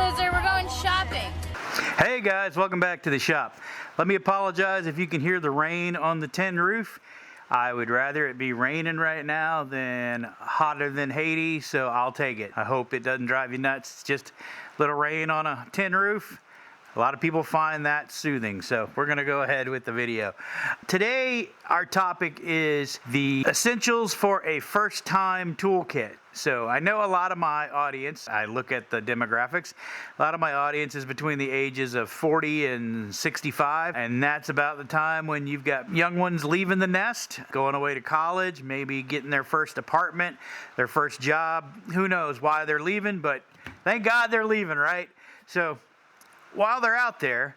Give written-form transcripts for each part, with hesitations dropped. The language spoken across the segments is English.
Lizard, we're going shopping. Hey guys, welcome back to the shop. Let me apologize if you can hear the rain on the tin roof. I would rather it be raining right now than hotter than Haiti, so I'll take it. I hope it doesn't drive you nuts. It's just a little rain on a tin roof. A lot of people find that soothing, so we're gonna go ahead with the video. Today, our topic is the essentials for a first-time toolkit. So I know a lot of my audience, I look at the demographics, a lot of my audience is between the ages of 40 and 65, and that's about the time when you've got young ones leaving the nest, going away to college, maybe getting their first apartment, their first job. Who knows why they're leaving, but thank God they're leaving, right? So while they're out there,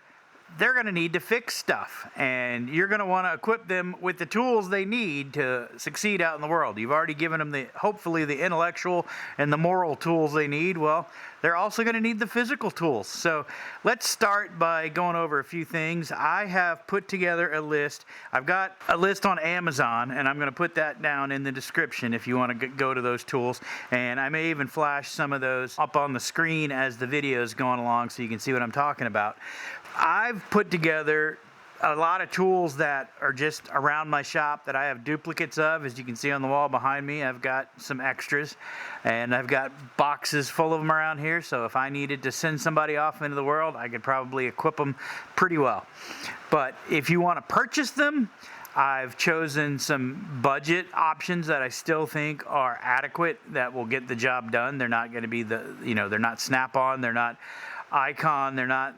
they're going to need to fix stuff, and you're going to want to equip them with the tools they need to succeed out in the world. You've already given them hopefully the intellectual and the moral tools they need. Well, they're also going to need the physical tools. So let's start by going over a few things. I have put together a list. I've got a list on Amazon, and I'm going to put that down in the description if you want to go to those tools. And I may even flash some of those up on the screen as the video is going along so you can see what I'm talking about. I've put together a lot of tools that are just around my shop that I have duplicates of. As you can see on the wall behind me, I've got some extras, and I've got boxes full of them around here, so if I needed to send somebody off into the world, I could probably equip them pretty well. But if you want to purchase them, I've chosen some budget options that I still think are adequate, that will get the job done. They're not going to be they're not Snap-on, they're not Icon, they're not,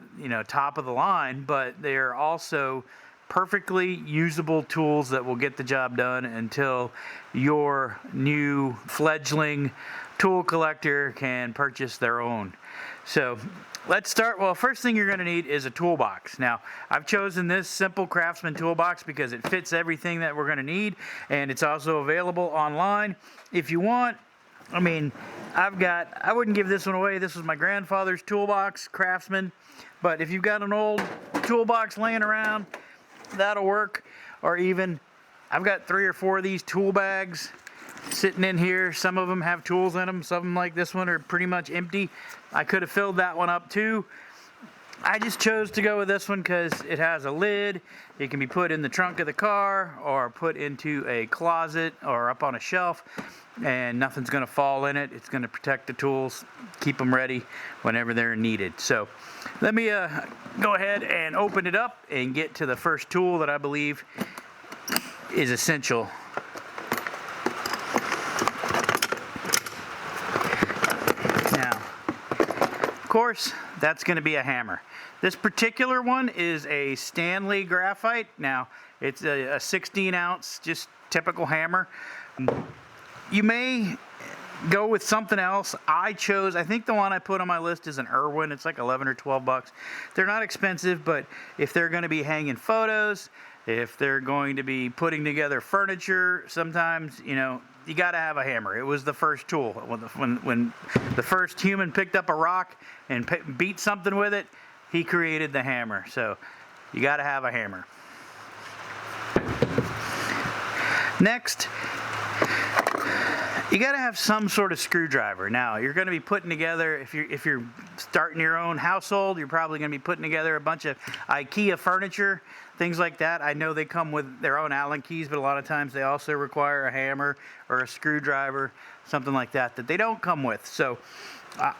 top of the line, but they're also perfectly usable tools that will get the job done until your new fledgling tool collector can purchase their own. So let's start. Well, first thing you're going to need is a toolbox. Now, I've chosen this simple Craftsman toolbox because it fits everything that we're going to need, and it's also available online. If you want, I wouldn't give this one away. This was my grandfather's toolbox, Craftsman. But if you've got an old toolbox laying around, that'll work. Or even, I've got 3 or 4 of these tool bags sitting in here. Some of them have tools in them. Some of them, like this one, are pretty much empty. I could have filled that one up too. I just chose to go with this one because it has a lid. It can be put in the trunk of the car or put into a closet or up on a shelf, and nothing's going to fall in it. It's going to protect the tools, keep them ready whenever they're needed. So let me go ahead and open it up and get to the first tool that I believe is essential. Now, of course, that's going to be a hammer. This particular one is a Stanley graphite. Now, it's a 16-ounce, just typical hammer. You may go with something else. I think the one I put on my list is an IRWIN. It's like 11 or 12 bucks. They're not expensive, but if they're going to be hanging photos, if they're going to be putting together furniture, sometimes, you got to have a hammer. It was the first tool. When the first human picked up a rock and beat something with it, he created the hammer. So you got to have a hammer. Next, you got to have some sort of screwdriver. Now, you're going to be putting together, if you're starting your own household, you're probably going to be putting together a bunch of IKEA furniture, things like that. I know they come with their own Allen keys, but a lot of times they also require a hammer or a screwdriver, something like that they don't come with. So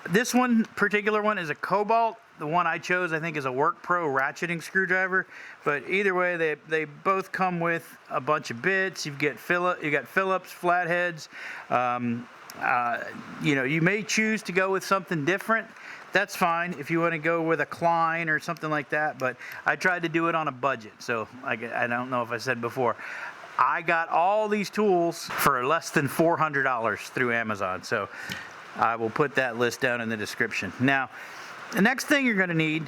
this particular one is a Cobalt. The one I chose, I think, is a Workpro ratcheting screwdriver. But either way, they both come with a bunch of bits. You got Phillips, flatheads. You may choose to go with something different. That's fine if you want to go with a Klein or something like that. But I tried to do it on a budget. So I don't know if I said before, I got all these tools for less than $400 through Amazon. So I will put that list down in the description. Now, the next thing you're going to need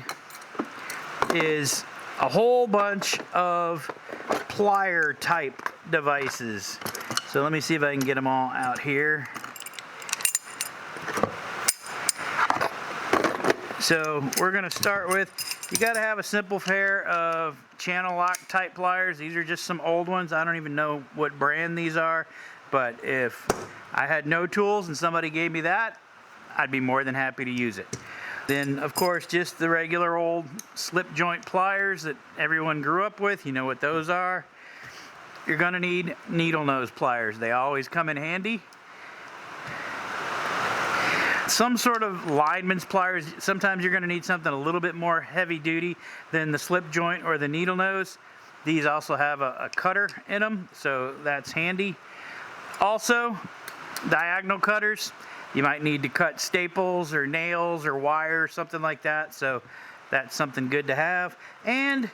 is a whole bunch of plier type devices. So let me see if I can get them all out here. So we're going to start with, you got to have a simple pair of channel lock type pliers. These are just some old ones. I don't even know what brand these are, but if I had no tools and somebody gave me that, I'd be more than happy to use it. Then, of course, just the regular old slip joint pliers that everyone grew up with. You know what those are. You're gonna need needle nose pliers. They always come in handy. Some sort of lineman's pliers. Sometimes you're gonna need something a little bit more heavy duty than the slip joint or the needle nose. These also have a cutter in them, so that's handy. Also, diagonal cutters. You might need to cut staples or nails or wire, something like that, so that's something good to have. And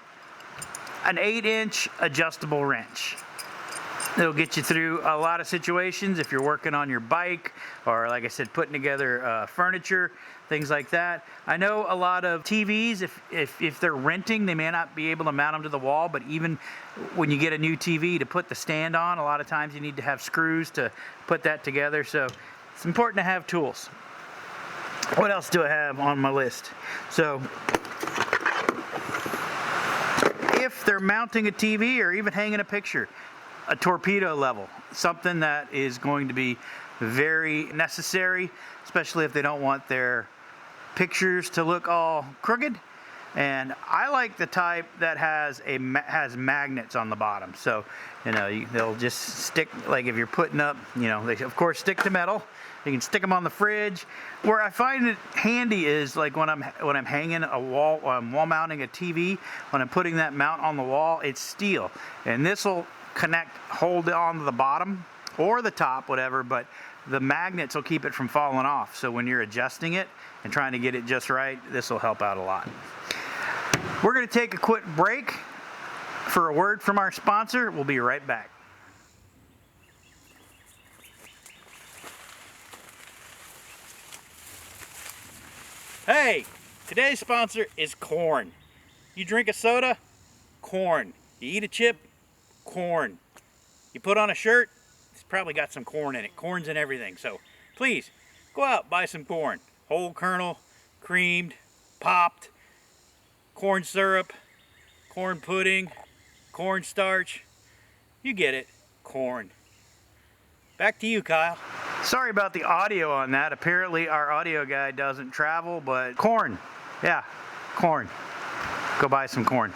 an 8-inch adjustable wrench. It'll get you through a lot of situations if you're working on your bike or, like I said, putting together furniture, things like that. I know a lot of TVs, if they're renting, they may not be able to mount them to the wall, but even when you get a new TV to put the stand on, a lot of times you need to have screws to put that together, so it's important to have tools. What else do I have on my list? So, if they're mounting a TV or even hanging a picture, a torpedo level, something that is going to be very necessary, especially if they don't want their pictures to look all crooked. And I like the type that has magnets on the bottom, so you know they'll just stick, like if you're putting up, you know, they of course stick to metal. You can stick them on the fridge. Where I find it handy is like when I'm hanging a wall, wall mounting a TV. When I'm putting that mount on the wall, it's steel, and this will hold it on to the bottom or the top, whatever, but the magnets will keep it from falling off. So when you're adjusting it and trying to get it just right, this will help out a lot. We're going to take a quick break for a word from our sponsor. We'll be right back. Hey, today's sponsor is corn. You drink a soda? Corn. You eat a chip? Corn. You put on a shirt? It's probably got some corn in it. Corn's in everything. So please go out, buy some corn. Whole kernel, creamed, popped, corn syrup, corn pudding, corn starch. You get it. Corn. Back to you, Kyle. Sorry about the audio on that. Apparently our audio guy doesn't travel, but corn. Yeah, corn. Go buy some corn.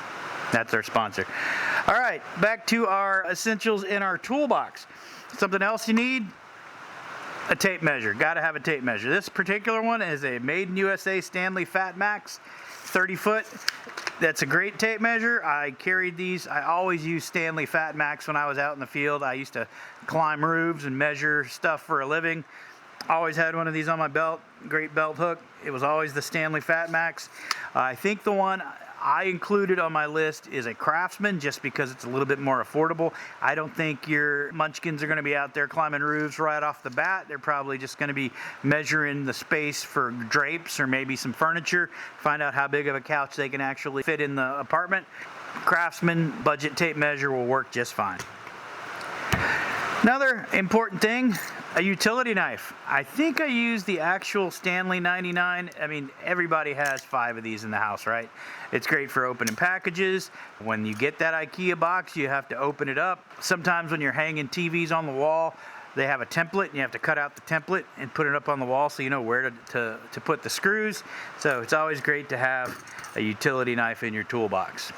That's our sponsor. All right, back to our essentials in our toolbox. Something else you need? A tape measure. Got to have a tape measure. This particular one is a Made in USA Stanley Fat Max 30 foot. That's a great tape measure. I carried these. I always used Stanley Fat Max when I was out in the field. I used to climb roofs and measure stuff for a living. Always had one of these on my belt. Great belt hook. It was always the Stanley Fat Max. I think the one I included on my list is a Craftsman, just because it's a little bit more affordable. I don't think your munchkins are going to be out there climbing roofs right off the bat. They're probably just going to be measuring the space for drapes or maybe some furniture, find out how big of a couch they can actually fit in the apartment. Craftsman budget tape measure will work just fine. Another important thing, a utility knife. I think I used the actual Stanley 99. I mean, everybody has 5 of these in the house, right? It's great for opening packages. When you get that IKEA box, you have to open it up. Sometimes when you're hanging TVs on the wall, they have a template, and you have to cut out the template and put it up on the wall so you know where to put the screws. So it's always great to have a utility knife in your toolbox.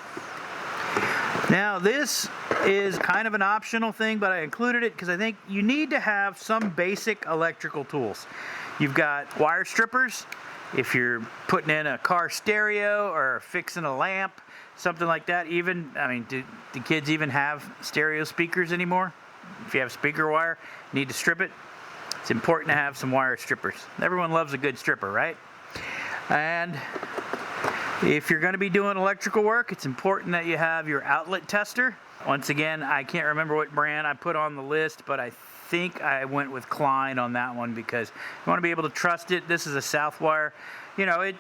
Now this is kind of an optional thing, but I included it because I think you need to have some basic electrical tools. You've got wire strippers if you're putting in a car stereo or fixing a lamp, something like that. Even, I mean, do the kids even have stereo speakers anymore? If you have speaker wire, you need to strip it. It's important to have some wire strippers. Everyone loves a good stripper, right? And if you're going to be doing electrical work, it's important that you have your outlet tester. Once again, I can't remember what brand I put on the list, but I think I went with Klein on that one because you want to be able to trust it. This is a south wire. You know, it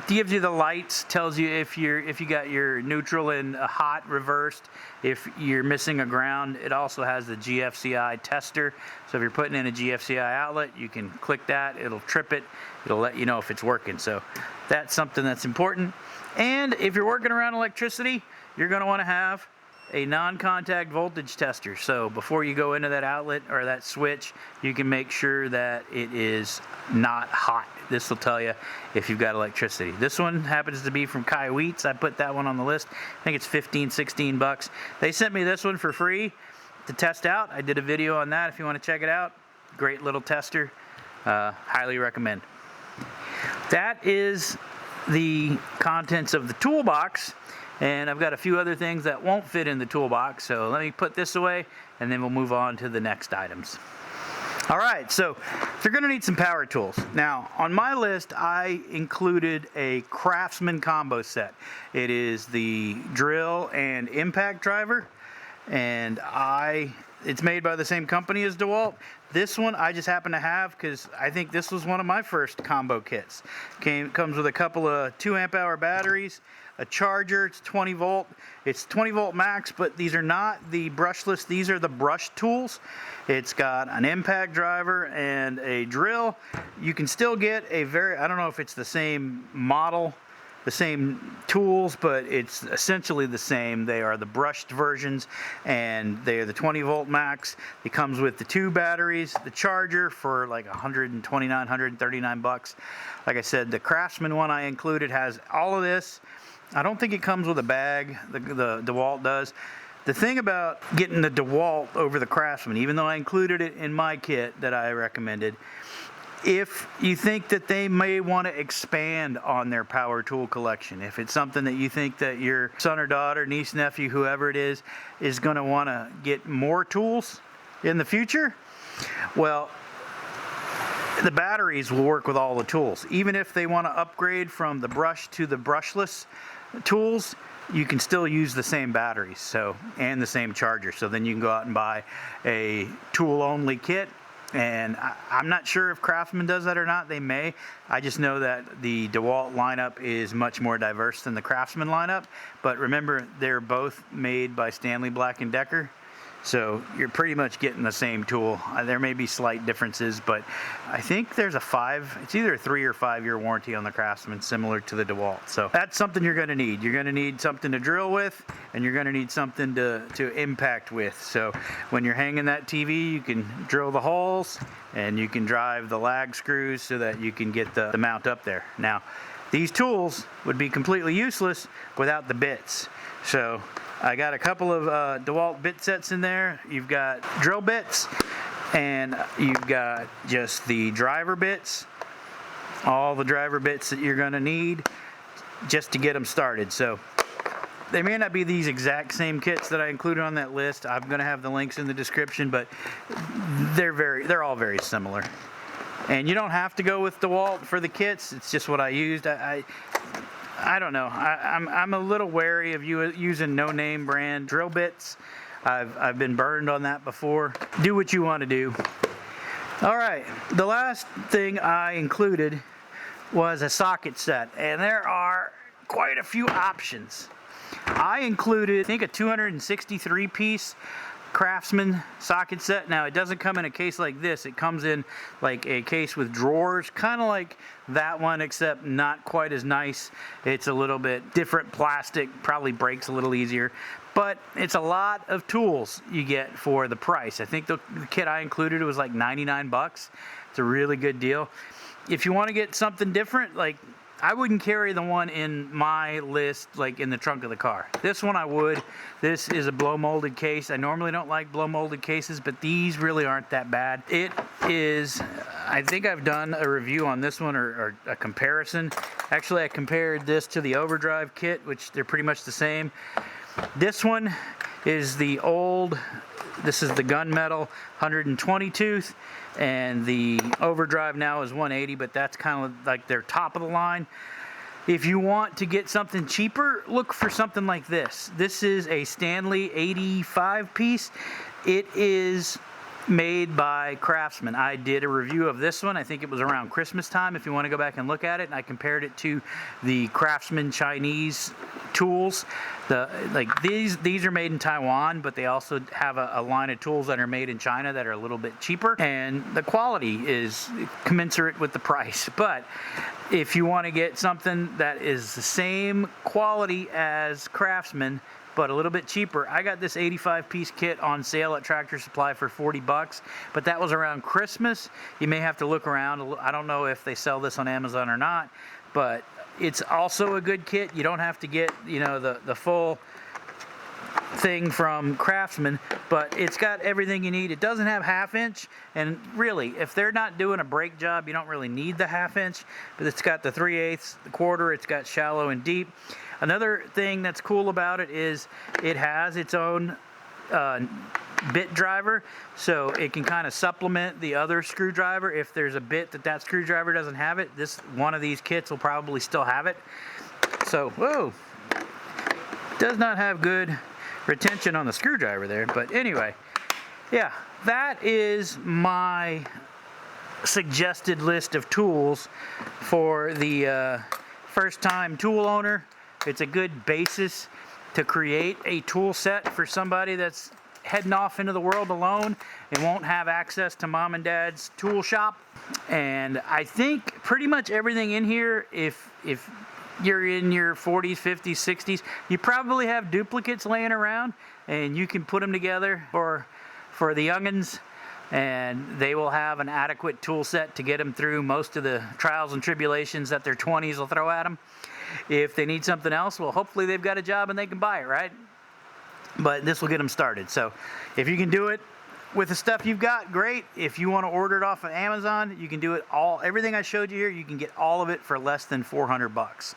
gives you the lights, tells you if you got your neutral and hot reversed, if you're missing a ground. It also has the GFCI tester. So if you're putting in a GFCI outlet, you can click that, it'll trip it, it'll let you know if it's working. So that's something that's important. And if you're working around electricity, you're going to want to have a non-contact voltage tester. So before you go into that outlet or that switch, you can make sure that it is not hot. This will tell you if you've got electricity. This one happens to be from KAIWEETS. I put that one on the list. I think it's 15, 16 bucks. They sent me this one for free to test out. I did a video on that if you want to check it out. Great little tester. Highly recommend. That is the contents of the toolbox, and I've got a few other things that won't fit in the toolbox, so let me put this away and then we'll move on to the next items. Alright, so you're going to need some power tools. Now, on my list I included a Craftsman combo set. It is the drill and impact driver, and it's made by the same company as DEWALT. This one I just happen to have because I think this was one of my first combo kits. Comes with a couple of 2 amp hour batteries, a charger. It's 20 volt. It's 20 volt max, but these are not the brushless. These are the brush tools. It's got an impact driver and a drill. You can still get a I don't know if it's the same model, the same tools, but it's essentially the same. They are the brushed versions, and they are the 20 volt max. It comes with the 2 batteries, the charger for like 129, 139 bucks. Like I said, the Craftsman one I included has all of this. I don't think it comes with a bag. The DEWALT does. The thing about getting the DEWALT over the Craftsman, even though I included it in my kit that I recommended, if you think that they may want to expand on their power tool collection, if it's something that you think that your son or daughter, niece, nephew, whoever it is going to want to get more tools in the future, well, the batteries will work with all the tools. Even if they want to upgrade from the brush to the brushless tools, you can still use the same batteries and the same charger. So then you can go out and buy a tool-only kit. And I'm not sure if Craftsman does that or not. They may. I just know that the DEWALT lineup is much more diverse than the Craftsman lineup. But remember, they're both made by Stanley Black & Decker. So you're pretty much getting the same tool. There may be slight differences, but I think there's it's either a 3 or 5 year warranty on the Craftsman, similar to the DEWALT. So that's something you're going to need. You're going to need something to drill with, and you're going to need something to impact with. So when you're hanging that TV, you can drill the holes, and you can drive the lag screws so that you can get the mount up there. Now, these tools would be completely useless without the bits. So I got a couple of DEWALT bit sets in there. You've got drill bits, and you've got just the driver bits, all the driver bits that you're going to need just to get them started. So they may not be these exact same kits that I included on that list. I'm going to have the links in the description, but they're all very similar. And you don't have to go with DEWALT for the kits. It's just what I used. I don't know. I'm a little wary of using no-name brand drill bits. I've been burned on that before. Do what you want to do. All right. The last thing I included was a socket set, and there are quite a few options. I included, I think, a 263 piece Craftsman socket set. Now, it doesn't come in a case like this. It comes in like a case with drawers, kind of like that one, except not quite as nice. It's a little bit different plastic, probably breaks a little easier, but it's a lot of tools you get for the price. I think the kit I included was like 99 bucks. It's a really good deal. If you want to get something different, like, I wouldn't carry the one in my list like in the trunk of the car. This one I would. This is a blow molded case. I normally don't like blow molded cases, but these really aren't that bad. It is, I think I've done a review on this one, or a comparison. Actually, I compared this to the Overdrive kit, which they're pretty much the same. This one is the old, this is the gunmetal 120 tooth, and the Overdrive now is 180, but that's kind of like their top of the line. If you want to get something cheaper, look for something like this. This is a Stanley 85 piece. It is made by Craftsman. I did a review of this one. I think it was around Christmas time, if you want to go back and look at it, and I compared it to the Craftsman Chinese tools. These are made in Taiwan, but they also have a line of tools that are made in China that are a little bit cheaper, and the quality is commensurate with the price. But if you want to get something that is the same quality as Craftsman but a little bit cheaper. I got this 85-piece kit on sale at Tractor Supply for 40 bucks, but that was around Christmas. You may have to look around. I don't know if they sell this on Amazon or not, but it's also a good kit. You don't have to get, you know, the full thing from Craftsman, but it's got everything you need. It doesn't have 1/2 inch, and really, if they're not doing a brake job, you don't really need the 1/2 inch, but it's got the 3/8, the 1/4, it's got shallow and deep. Another thing that's cool about it is it has its own bit driver, so it can kind of supplement the other screwdriver. If there's a bit that screwdriver doesn't have it, one of these kits will probably still have it. So, whoa, does not have good retention on the screwdriver there, but anyway, yeah, that is my suggested list of tools for the first-time tool owner. It's a good basis to create a tool set for somebody that's heading off into the world alone and won't have access to mom and dad's tool shop. And I think pretty much everything in here, if you're in your 40s, 50s, 60s, you probably have duplicates laying around, and you can put them together for the youngins, and they will have an adequate tool set to get them through most of the trials and tribulations that their 20s will throw at them. If they need something else, well, hopefully they've got a job and they can buy it, right? But this will get them started. So if you can do it with the stuff you've got, great. If you want to order it off of Amazon, you can do it everything I showed you here, you can get all of it for less than 400 bucks.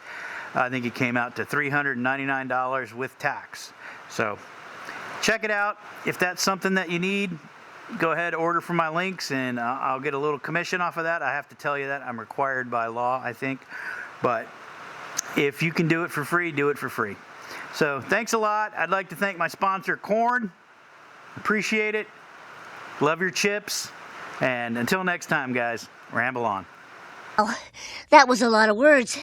I think it came out to $399 with tax. So check it out. If that's something that you need, go ahead, order from my links, and I'll get a little commission off of that. I have to tell you that. I'm required by law, I think. But if you can do it for free, do it for free. So thanks a lot. I'd like to thank my sponsor, Corn. Appreciate it. Love your chips. And until next time, guys, ramble on. Oh, that was a lot of words.